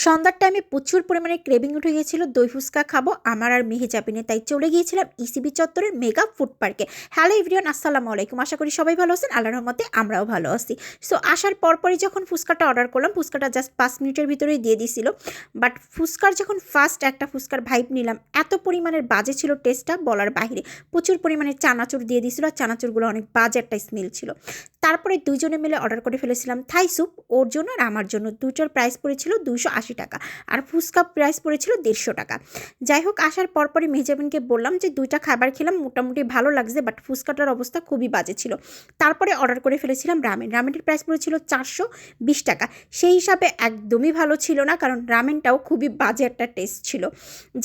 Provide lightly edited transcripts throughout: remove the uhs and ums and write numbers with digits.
সন্ধ্যার টাইমে প্রচুর পরিমাণে ক্রেভিং উঠে গিয়েছিল দই ফুচকা খাবো আমার আর মেহেজাবিনে, তাই চলে গিয়েছিলাম ইসিবি চত্বরের মেগা ফুড পার্কে। হ্যালো এভরিওয়ান, আসসালামু আলাইকুম। আশা করি সবাই ভালো আছেন, আল্লাহর রহমতে আমরাও ভালো আছি। সো আসার পরপরই যখন ফুচকাটা অর্ডার করলাম, ফুচকাটা জাস্ট 5 মিনিটের ভিতরেই দিয়ে দিছিল। বাট ফুচকার যখন ফার্স্ট একটা ফুচকার ভাইব নিলাম, এত পরিমাণের বাজে ছিল টেস্টটা বলার বাইরে। প্রচুর পরিমাণে চানাচুর দিয়ে দিছিল, আর চানাচুরগুলো অনেক বাজে একটা স্মেল ছিল। তারপরে দুজনে মিলে অর্ডার করে ফেলেছিলাম থাই স্যুপ, ওর জন্য আর আমার জন্য। দুটোর প্রাইস পড়েছিল 280 টাকা, আর ফুচকা প্রাইস পড়েছিল 150 টাকা। যাই হোক, আসার পরপরই মেহজাবিনকে বললাম যে দুইটা খাবার খেলাম, মোটামুটি ভালো লাগছে, বাট ফুচকাটার অবস্থা খুবই বাজে ছিল। তারপরে অর্ডার করে ফেলেছিলাম রামেনের প্রাইস পড়েছিল 420 টাকা। সেই হিসাবে একদমই ভালো ছিল না, কারণ রামেনটাও খুবই বাজে একটা টেস্ট ছিল।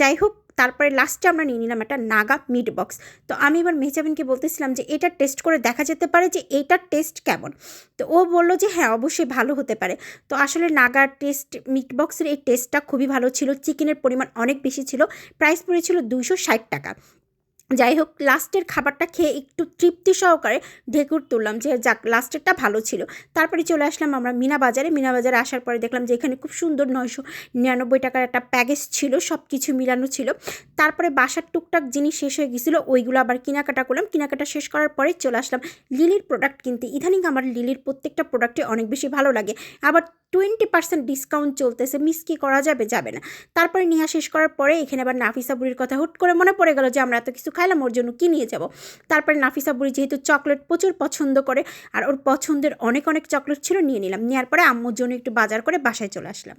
যাই হোক, তারপরে লাস্টে আমরা নিয়ে নিলাম একটা নাগা মিট বক্স। তো আমি এবার মেহজাবিনকে বলতেছিলাম যে এটা টেস্ট করে দেখা যেতে পারে যে এইটার টেস্ট কেমন। তো ও বলল যে হ্যাঁ, অবশ্যই ভালো হতে পারে। তো আসলে নাগা টেস্ট মিট বক্সের এই টেস্টটা খুবই ভালো ছিল, চিকেনের পরিমাণ অনেক বেশি ছিল। প্রাইস পড়েছিল 260 টাকা। যাই হোক, লাস্টের খাবারটা খেয়ে একটু তৃপ্তি সহকারে ঢেকুর তুললাম যে যাক, লাস্টেরটা ভালো ছিল। তারপরে চলে আসলাম আমরা মিনা বাজারে আসার পরে দেখলাম যে এখানে খুব সুন্দর 999 টাকার একটা প্যাকেজ ছিল, সব কিছু মিলানো ছিল। তারপরে বাসার টুকটাক জিনিস শেষ হয়ে গেছিলো, ওইগুলো আবার কেনাকাটা করলাম। কেনাকাটা শেষ করার পরে চলে আসলাম লিলির প্রোডাক্ট কিনতে। ইদানিং আমার লিলির প্রত্যেকটা প্রোডাক্টে অনেক বেশি ভালো লাগে, আবার 20% ডিসকাউন্ট চলতেছে, মিস কি করা যাবে না। তারপরে নেওয়া শেষ করার পরে এখানে আবার নাফিসা বুড়ির কথা হুট করে মনে পড়ে গেল যে আমরা এত কিছু খাইলাম, ওর জন্য কি নিয়ে যাব। তারপরে নাফিসা বুড়ি যেহেতু চকলেট প্রচুর পছন্দ করে, আর ওর পছন্দের অনেক অনেক চকলেট ছিল, নিয়ে নিলাম। নেওয়ার পরে আম্মুর জন্য একটু বাজার করে বাসায় চলে আসলাম।